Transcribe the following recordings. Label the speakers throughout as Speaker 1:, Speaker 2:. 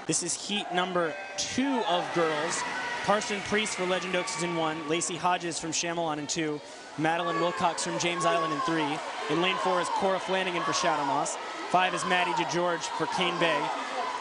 Speaker 1: This is heat number 2 of girls. Carson Priest for Legend Oaks is in 1. Lacey Hodges from Chamelon in 2. Madeline Wilcox from James Island in 3. In lane 4 is Cora Flanagan for Shadow Moss. 5 is Maddie DeGeorge for Cane Bay.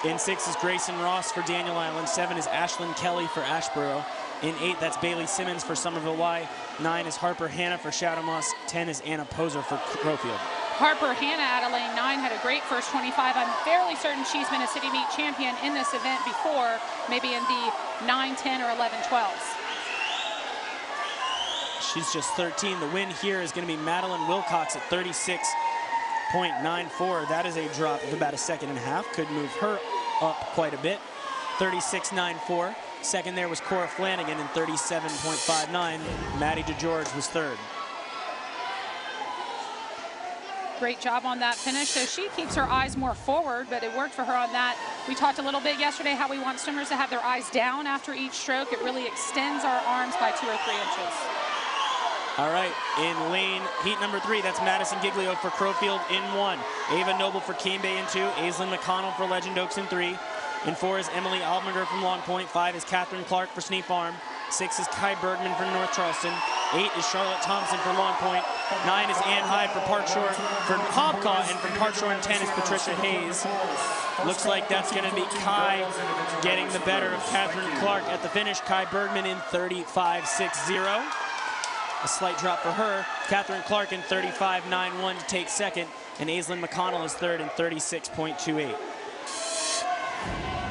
Speaker 1: In 6 is Grayson Ross for Daniel Island. 7 is Ashlyn Kelly for Ashboro. In 8, that's Bailey Simmons for Somerville Y. 9 is Harper Hanna for Shadow Moss. 10 is Anna Poser for Crowfield.
Speaker 2: Harper Hanna out of lane 9 had a great first 25. I'm fairly certain she's been a city meet champion in this event before, maybe in the 9, 10, or 11, 12s.
Speaker 1: She's just 13. The win here is going to be Madeline Wilcox at 36.94. That is a drop of about a second and a half. Could move her up quite a bit. 36.94. Second there was Cora Flanagan in 37.59. Maddie DeGeorge was third.
Speaker 2: Great job on that finish. So she keeps her eyes more forward, but it worked for her on that. We talked a little bit yesterday how we want swimmers to have their eyes down after each stroke. It really extends our arms by 2 or 3 inches.
Speaker 1: All right, in lane heat number 3, that's Madison Giglio for Crowfield in 1. Ava Noble for Cane Bay in 2. Aislinn McConnell for Legend Oaks in 3. In 4 is Emily Almager from Long Point. 5 is Catherine Clark for Snee Farm. 6 is Kai Bergman for North Charleston. 8 is Charlotte Thompson for Long Point. 9 is Ann Hyde for Park Shore for Hobcaw, and from Park Shore in 10 is Patricia Hayes. Looks like that's going to be Kai getting the better of Catherine Clark at the finish. Kai Bergman in 35.60. A slight drop for her. Catherine Clark in 35.91 to take second, and Aislinn McConnell is third in 36.28.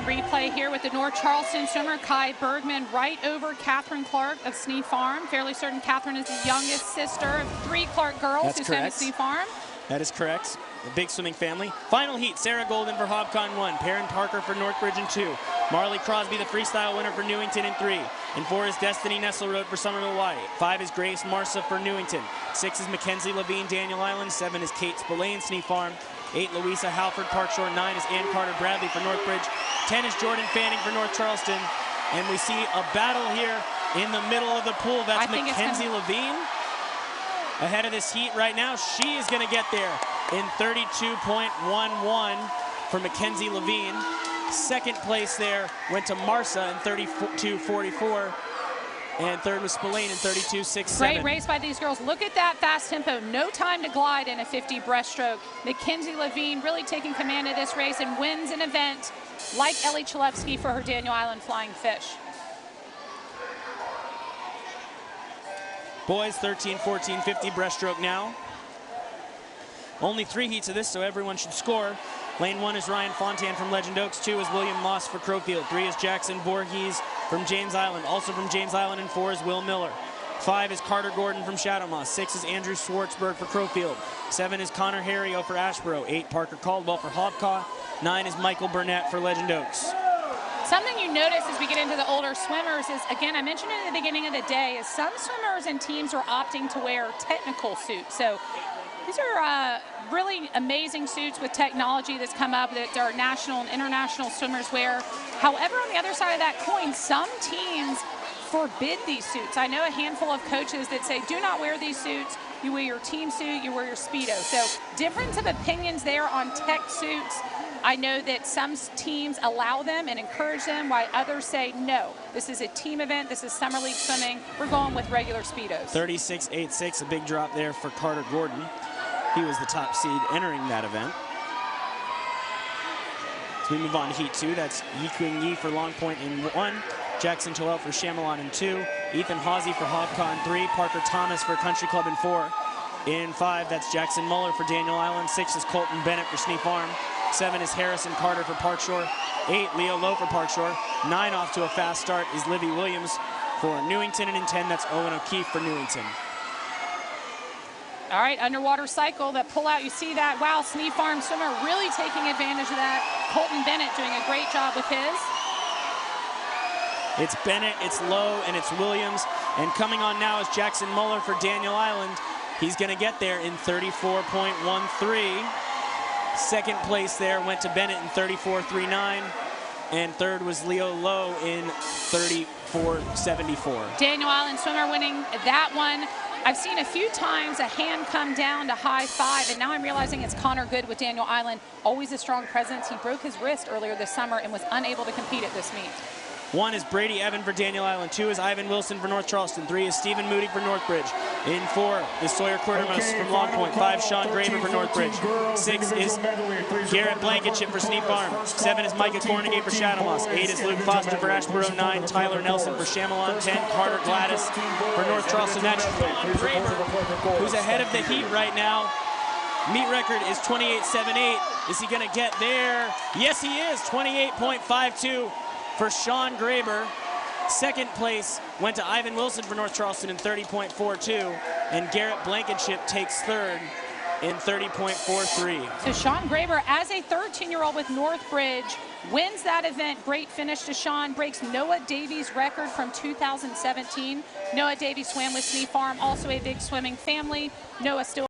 Speaker 2: Replay here with the North Charleston swimmer Kai Bergman right over Catherine Clark of Snee Farm. Fairly certain Catherine is the youngest sister of 3 Clark girls who swim at Snee Farm.
Speaker 1: That is correct. A big swimming family. Final heat, Sarah Golden for Hobcaw in 1. Perrin Parker for Northbridge in 2. Marley Crosby, the freestyle winner for Newington in 3. In 4 is Destiny Nesselrode for Somerville Y. 5 is Grace Marsa for Newington. 6 is Mackenzie Levine, Daniel Island. 7 is Kate Spillane, Snee Farm. 8, Louisa Halford, Park Shore. 9 is Ann Carter Bradley for Northbridge. 10 is Jordan Fanning for North Charleston. And we see a battle here in the middle of the pool. That's Mackenzie Levine ahead of this heat right now. She is going to get there in 32.11 for Mackenzie Levine. Second place there went to Marsa in 32.44. And third was Spillane in 32.67.
Speaker 2: Great race by these girls. Look at that fast tempo. No time to glide in a 50 breaststroke. Mackenzie Levine really taking command of this race and wins an event like Ellie Chalevsky for her Daniel Island Flying Fish.
Speaker 1: Boys 13, 14, 50 breaststroke now. Only 3 heats of this, so everyone should score. Lane 1 is Ryan Fontan from Legend Oaks. 2 is William Moss for Crowfield. 3 is Jackson Voorhees from James Island. Also from James Island in 4 is Will Miller. 5 is Carter Gordon from Shadow Moss. 6 is Andrew Schwartzberg for Crowfield. 7 is Connor Harrio for Ashboro. 8, Parker Caldwell for Hobcaw. 9 is Michael Burnett for Legend Oaks.
Speaker 2: Something you notice as we get into the older swimmers is, again, I mentioned it at the beginning of the day, is some swimmers and teams are opting to wear technical suits. So these are really amazing suits with technology that's come up that our national and international swimmers wear. However, on the other side of that coin, some teams forbid these suits. I know a handful of coaches that say, do not wear these suits. You wear your team suit, you wear your Speedo. So difference of opinions there on tech suits. I know that some teams allow them and encourage them, while others say, no, this is a team event, this is Summer League swimming, we're going with regular Speedos.
Speaker 1: 36.86, a big drop there for Carter Gordon. He was the top seed entering that event. So we move on to heat 2. That's Yi-Quing Yi for Long Point in 1. Jackson Toel for Chamelon in 2. Ethan Hawsey for Hobcaw in 3. Parker Thomas for Country Club in 4. In 5, that's Jackson Muller for Daniel Island. 6 is Colton Bennett for Snee Farm. 7 is Harrison Carter for Park Shore. 8, Leo Lowe for Park Shore. 9 off to a fast start is Livy Williams for Newington. And in 10, that's Owen O'Keefe for Newington.
Speaker 2: All right, underwater cycle, that pull out, you see that. Wow, Snee Farm swimmer really taking advantage of that. Colton Bennett doing a great job with his.
Speaker 1: It's Bennett, it's Lowe, and it's Williams. And coming on now is Jackson Muller for Daniel Island. He's going to get there in 34.13. Second place there went to Bennett in 34.39. And third was Leo Lowe in 34.74.
Speaker 2: Daniel Island swimmer winning that one. I've seen a few times a hand come down to high five, and now I'm realizing it's Connor Good with Daniel Island. Always a strong presence. He broke his wrist earlier this summer and was unable to compete at this meet.
Speaker 1: 1 is Brady Evan for Daniel Island. 2 is Ivan Wilson for North Charleston. 3 is Stephen Moody for Northbridge. In 4 is Sawyer Quartermus from Long Point. 5, Sean Graver for Northbridge. 6 is Garrett Blankenship for Sneap Farm. 7 is Micah Cornegay for Shadowmoss. 8 is Luke Foster for Ashboro. 9, Tyler Nelson for Chamelon. 10, Carter Gladys for North Charleston. That's Sean Graver, who's ahead of the heat right now. Meet record is 28.78. Is he going to get there? Yes, he is. 28.52. for Sean Graber. Second place went to Ivan Wilson for North Charleston in 30.42, and Garrett Blankenship takes third in 30.43.
Speaker 2: So Sean Graber, as a 13-year-old with Northbridge, wins that event. Great finish to Sean, breaks Noah Davies' record from 2017. Noah Davies swam with Sneap Farm, also a big swimming family. Noah still